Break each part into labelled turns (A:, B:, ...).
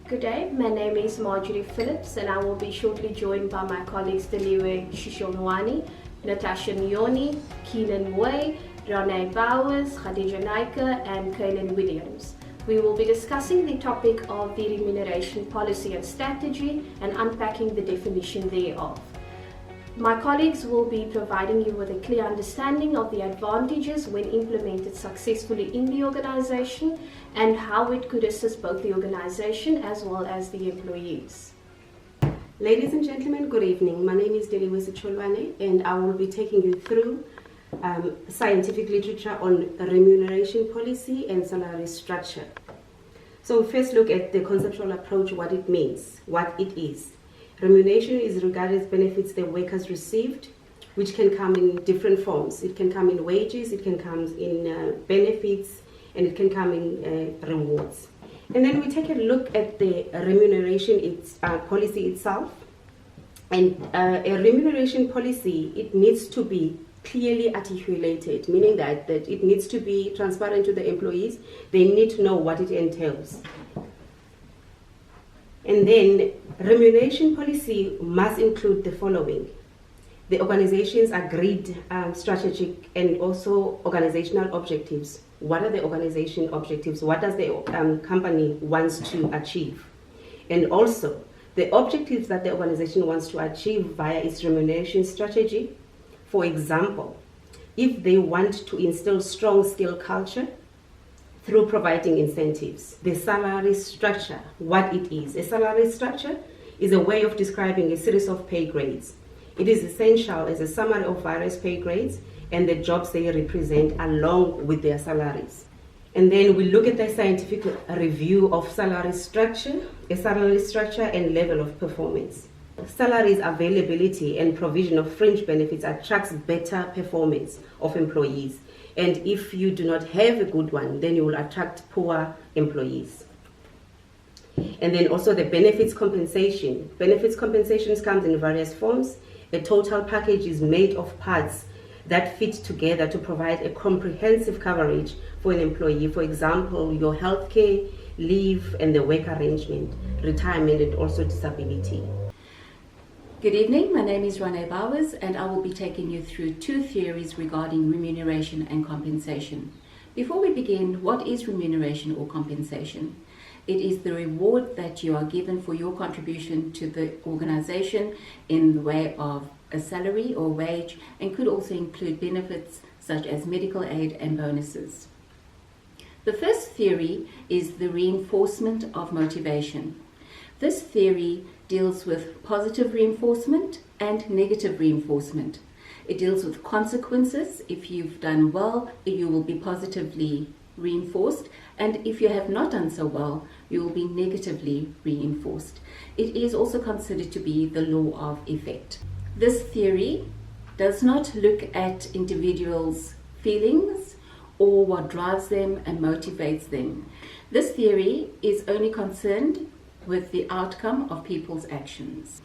A: Good day, my name is Marjorie Phillips and I will be shortly joined by my colleagues Deliwe Shishonwani, Natasha Nyoni, Keenan Mway, Renee Bowers, Khadija Naika and Kaylin Williams. We will be discussing the topic of the remuneration policy and strategy and unpacking the definition thereof. My colleagues will be providing you with a clear understanding of the advantages when implemented successfully in the organization and how it could assist both the organization as well as the employees.
B: Ladies and gentlemen, good evening. My name is Deliwe Shishonwani and I will be taking you through scientific literature on remuneration policy and salary structure. So first look at the conceptual approach, what it means, what it is. Remuneration is regarded as benefits the workers received, which can come in different forms. It can come in wages, it can come in benefits, and it can come in rewards. And then we take a look at the remuneration policy itself. And a remuneration policy, it needs to be clearly articulated, meaning that it needs to be transparent to the employees. They need to know what it entails. And then remuneration policy must include the following: the organization's agreed strategic and also organizational objectives. What are the organization objectives? What does the company wants to achieve? And also the objectives that the organization wants to achieve via its remuneration strategy. For example, if they want to instill strong skill culture through providing incentives. The salary structure, what it is. A salary structure is a way of describing a series of pay grades. It is essential as a summary of various pay grades and the jobs they represent along with their salaries. And then we look at the scientific review of salary structure, a salary structure and level of performance. Salaries availability and provision of fringe benefits attracts better performance of employees. And if you do not have a good one, then you will attract poor employees. And then also the benefits compensation. Benefits compensations comes in various forms. A total package is made of parts that fit together to provide a comprehensive coverage for an employee. For example, your healthcare, leave, and the work arrangement, retirement, and also disability.
C: Good evening, my name is Renee Bowers and I will be taking you through two theories regarding remuneration and compensation. Before we begin, what is remuneration or compensation? It is the reward that you are given for your contribution to the organization in the way of a salary or wage, and could also include benefits such as medical aid and bonuses. The first theory is the reinforcement of motivation. This theory deals with positive reinforcement and negative reinforcement. It deals with consequences. If you've done well, you will be positively reinforced, and if you have not done so well, you will be negatively reinforced. It is also considered to be the law of effect. This theory does not look at individuals' feelings or what drives them and motivates them. This theory is only concerned with the outcome of people's actions.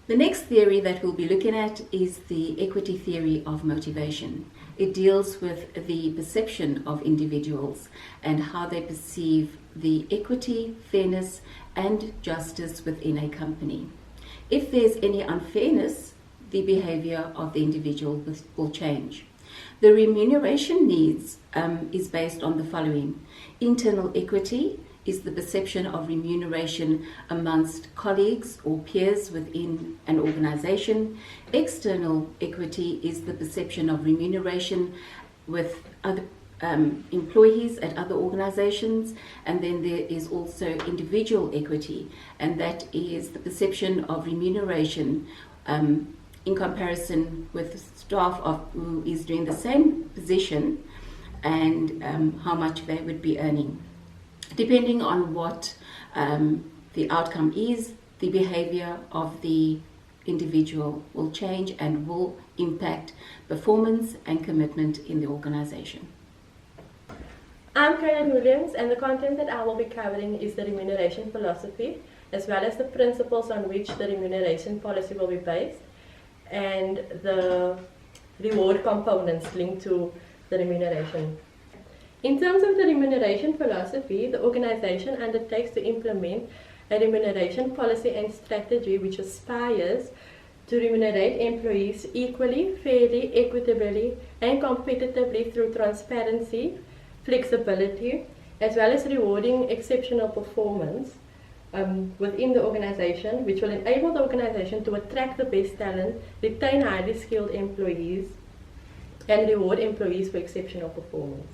C: The next theory that we'll be looking at is the equity theory of motivation. It deals with the perception of individuals and how they perceive the equity, fairness, and justice within a company. If there's any unfairness, the behavior of the individual will change. The remuneration needs is based on the following: internal equity is the perception of remuneration amongst colleagues or peers within an organization. External equity is the perception of remuneration with other employees at other organizations. And then there is also individual equity, and that is the perception of remuneration in comparison with staff who is doing the same position and how much they would be earning. Depending on what the outcome is, the behavior of the individual will change and will impact performance and commitment in the organization.
D: I'm Kaylin Williams, and the content that I will be covering is the remuneration philosophy, as well as the principles on which the remuneration policy will be based, and the reward components linked to the remuneration. In terms of the remuneration philosophy, the organization undertakes to implement a remuneration policy and strategy which aspires to remunerate employees equally, fairly, equitably, and competitively through transparency, flexibility, as well as rewarding exceptional performance within the organization, which will enable the organization to attract the best talent, retain highly skilled employees, and reward employees for exceptional performance.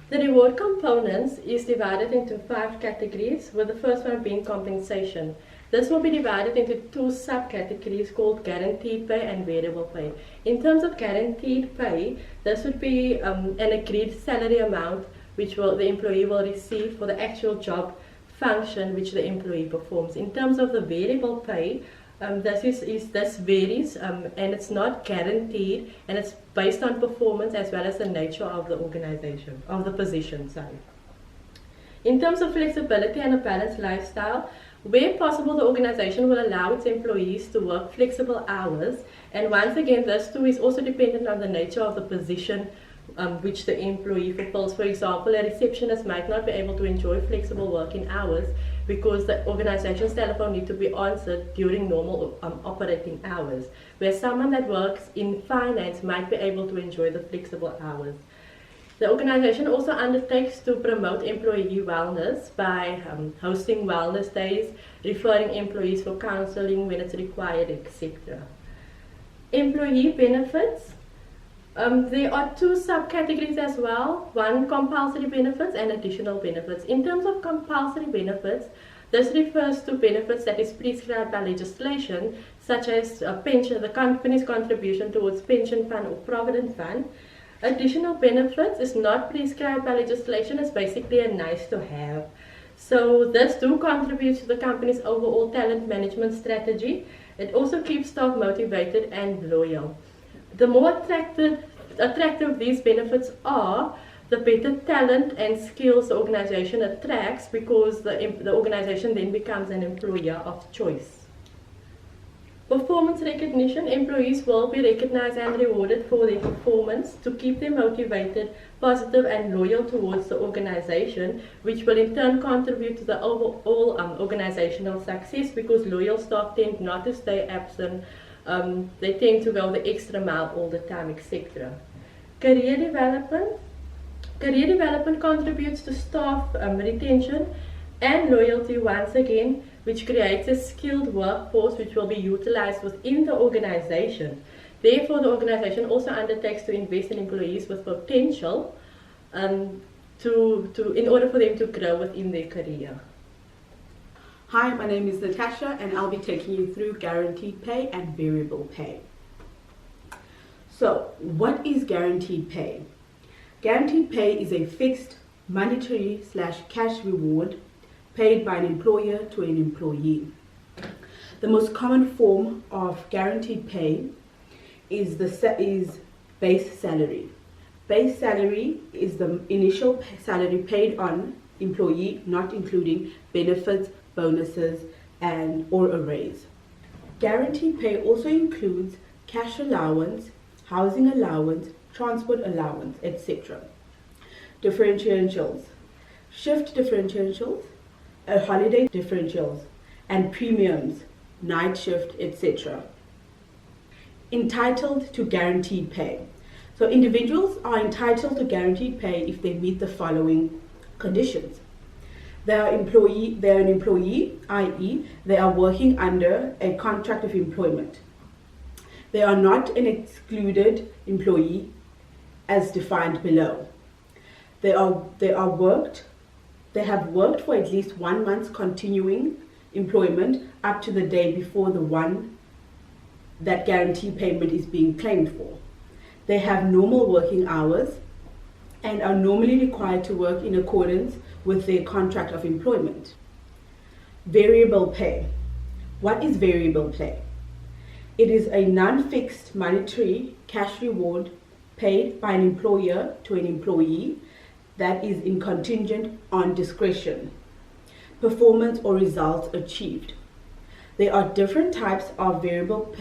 D: The reward components is divided into 5 categories, with the first one being compensation. This will be divided into 2 subcategories called guaranteed pay and variable pay. In terms of guaranteed pay, this would be an agreed salary amount which the employee will receive for the actual job function which the employee performs. In terms of the variable pay, this varies and it's not guaranteed, and it's based on performance as well as the nature of the organization, of the position. In terms of flexibility and a balanced lifestyle, where possible, the organization will allow its employees to work flexible hours, and once again, this too is also dependent on the nature of the position which the employee fulfills. For example, a receptionist might not be able to enjoy flexible working hours because the organization's telephone needs to be answered during normal operating hours, where someone that works in finance might be able to enjoy the flexible hours. The organization also undertakes to promote employee wellness by hosting wellness days, referring employees for counseling when it's required, etc. Employee benefits. There are 2 subcategories as well, one compulsory benefits and additional benefits. In terms of compulsory benefits, this refers to benefits that is prescribed by legislation, such as pension, the company's contribution towards pension fund or provident fund. Additional benefits is not prescribed by legislation, it's basically a nice to have. So this do contribute to the company's overall talent management strategy. It also keeps staff motivated and loyal. The more attractive these benefits are, the better talent and skills the organization attracts, because the organization then becomes an employer of choice. Performance recognition. Employees will be recognized and rewarded for their performance to keep them motivated, positive and loyal towards the organization, which will in turn contribute to the overall organizational success, because loyal staff tend not to stay absent. They tend to go the extra mile all the time, etc. Career development. Career development contributes to staff retention and loyalty once again, which creates a skilled workforce which will be utilized within the organization. Therefore, the organization also undertakes to invest in employees with potential in order for them to grow within their career.
E: Hi, my name is Natasha, and I'll be taking you through guaranteed pay and variable pay. So, what is guaranteed pay? Guaranteed pay is a fixed monetary / cash reward paid by an employer to an employee. The most common form of guaranteed pay is base salary. Base salary is the initial salary paid on employee, not including benefits, bonuses, or a raise. Guaranteed pay also includes cash allowance, housing allowance, transport allowance, etc. Differentials, shift differentials, holiday differentials, and premiums, night shift, etc. Entitled to guaranteed pay. So individuals are entitled to guaranteed pay if they meet the following conditions. They are an employee, i.e. they are working under a contract of employment. They are not an excluded employee as defined below. They have worked for at least 1 month's continuing employment up to the day before the one that guarantee payment is being claimed for. They have normal working hours and are normally required to work in accordance with their contract of employment. Variable pay. What is variable pay? It is a non-fixed monetary cash reward paid by an employer to an employee that is contingent on discretion, performance, or results achieved. There are different types of variable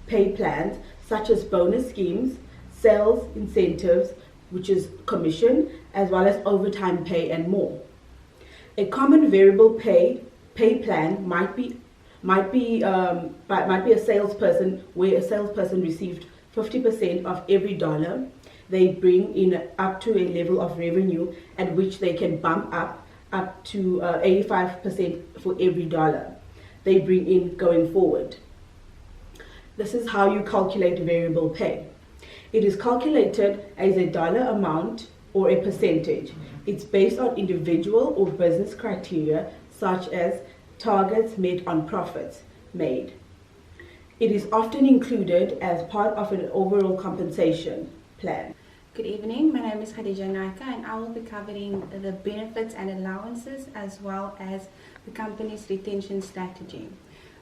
E: pay plans, such as bonus schemes, sales incentives, which is commission, as well as overtime pay and more. A common variable pay pay plan might be a salesperson, where a salesperson received 50% of every dollar they bring in up to a level of revenue at which they can bump up to 85% for every dollar they bring in going forward. This is how you calculate variable pay. It is calculated as a dollar amount or a percentage. It's based on individual or business criteria such as targets met on profits made. It is often included as part of an overall compensation plan.
F: Good evening, my name is Khadija Naika and I will be covering the benefits and allowances as well as the company's retention strategy.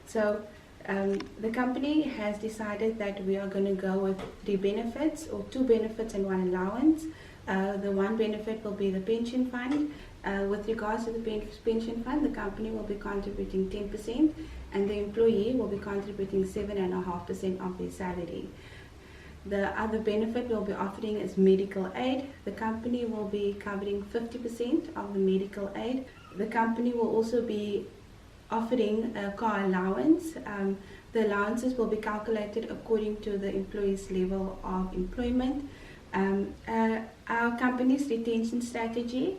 F: So the company has decided that we are going to go with 3 benefits, or 2 benefits and 1 allowance. The 1 benefit will be the pension fund. With regards to the pension fund, the company will be contributing 10% and the employee will be contributing 7.5% of their salary. The other benefit we'll be offering is medical aid. The company will be covering 50% of the medical aid. The company will also be offering a car allowance. The allowances will be calculated according to the employee's level of employment. Our company's retention strategy,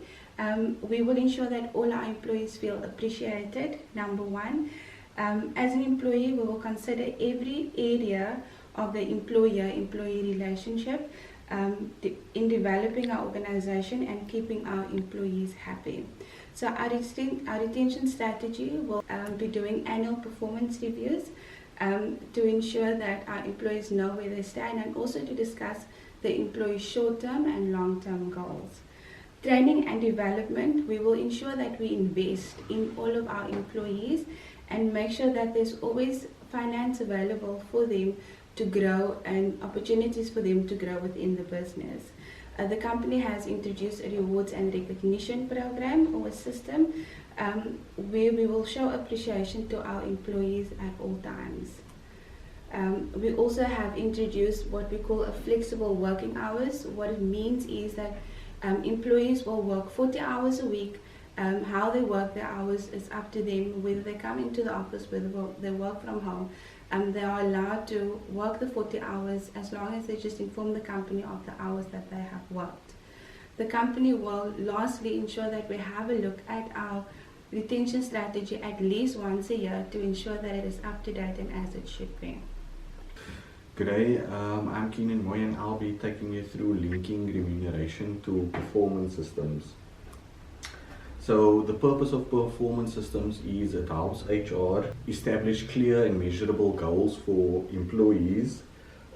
F: we will ensure that all our employees feel appreciated, number 1. As an employee, we will consider every area of the employer-employee relationship in developing our organization and keeping our employees happy. So our retention strategy will be doing annual performance reviews to ensure that our employees know where they stand, and also to discuss the employees' short-term and long-term goals. Training and development, we will ensure that we invest in all of our employees and make sure that there's always finance available for them to grow and opportunities for them to grow within the business. The company has introduced a rewards and recognition program, or a system where we will show appreciation to our employees at all times. We also have introduced what we call a flexible working hours. What it means is that employees will work 40 hours a week. How they work their hours is up to them, whether they come into the office, whether they work from home. They are allowed to work the 40 hours as long as they just inform the company of the hours that they have worked. The company will lastly ensure that we have a look at our retention strategy at least once a year to ensure that it is up to date and as it should be.
G: G'day, I'm Keenan Moy and I'll be taking you through linking remuneration to performance systems. So the purpose of performance systems is it helps HR establish clear and measurable goals for employees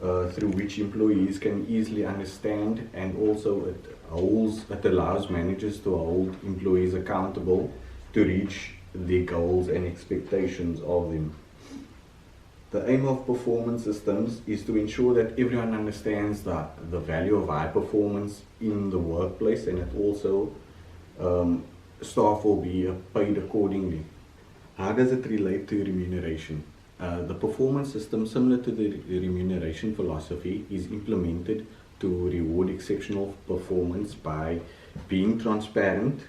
G: through which employees can easily understand, and also it allows managers to hold employees accountable to reach their goals and expectations of them. The aim of performance systems is to ensure that everyone understands the value of high performance in the workplace, and it also staff will be paid accordingly. How does it relate to remuneration? The performance system, similar to the remuneration philosophy, is implemented to reward exceptional performance by being transparent,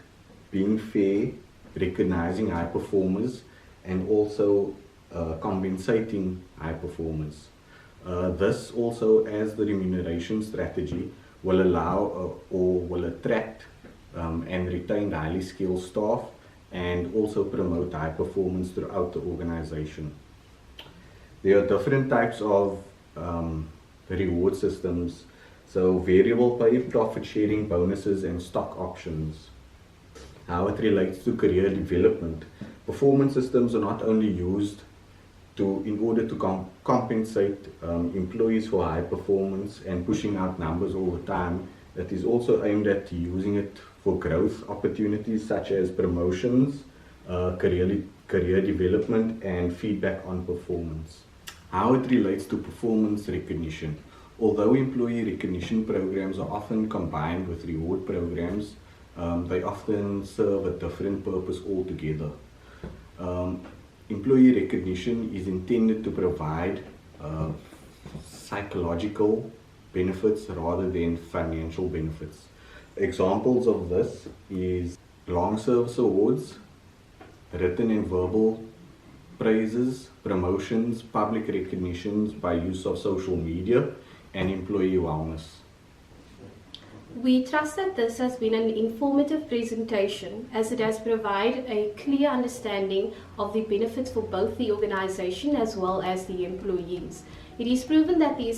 G: being fair, recognizing high performers, and also compensating high performance. This also, as the remuneration strategy, will allow or will attract and retain highly skilled staff, and also promote high performance throughout the organization. There are different types of reward systems. So variable pay, profit sharing, bonuses, and stock options. How it relates to career development. Performance systems are not only used in order to compensate employees for high performance and pushing out numbers all the time. It is also aimed at using it for growth opportunities such as promotions, career development, and feedback on performance. How it relates to performance recognition. Although employee recognition programs are often combined with reward programs, they often serve a different purpose altogether. Employee recognition is intended to provide psychological benefits rather than financial benefits. Examples of this is long service awards, written and verbal praises, promotions, public recognitions by use of social media, and employee wellness.
A: We trust that this has been an informative presentation as it has provided a clear understanding of the benefits for both the organization as well as the employees. It is proven that the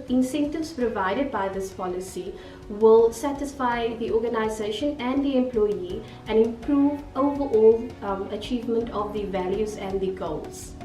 A: incentives provided by this policy will satisfy the organization and the employee and improve overall achievement of the values and the goals.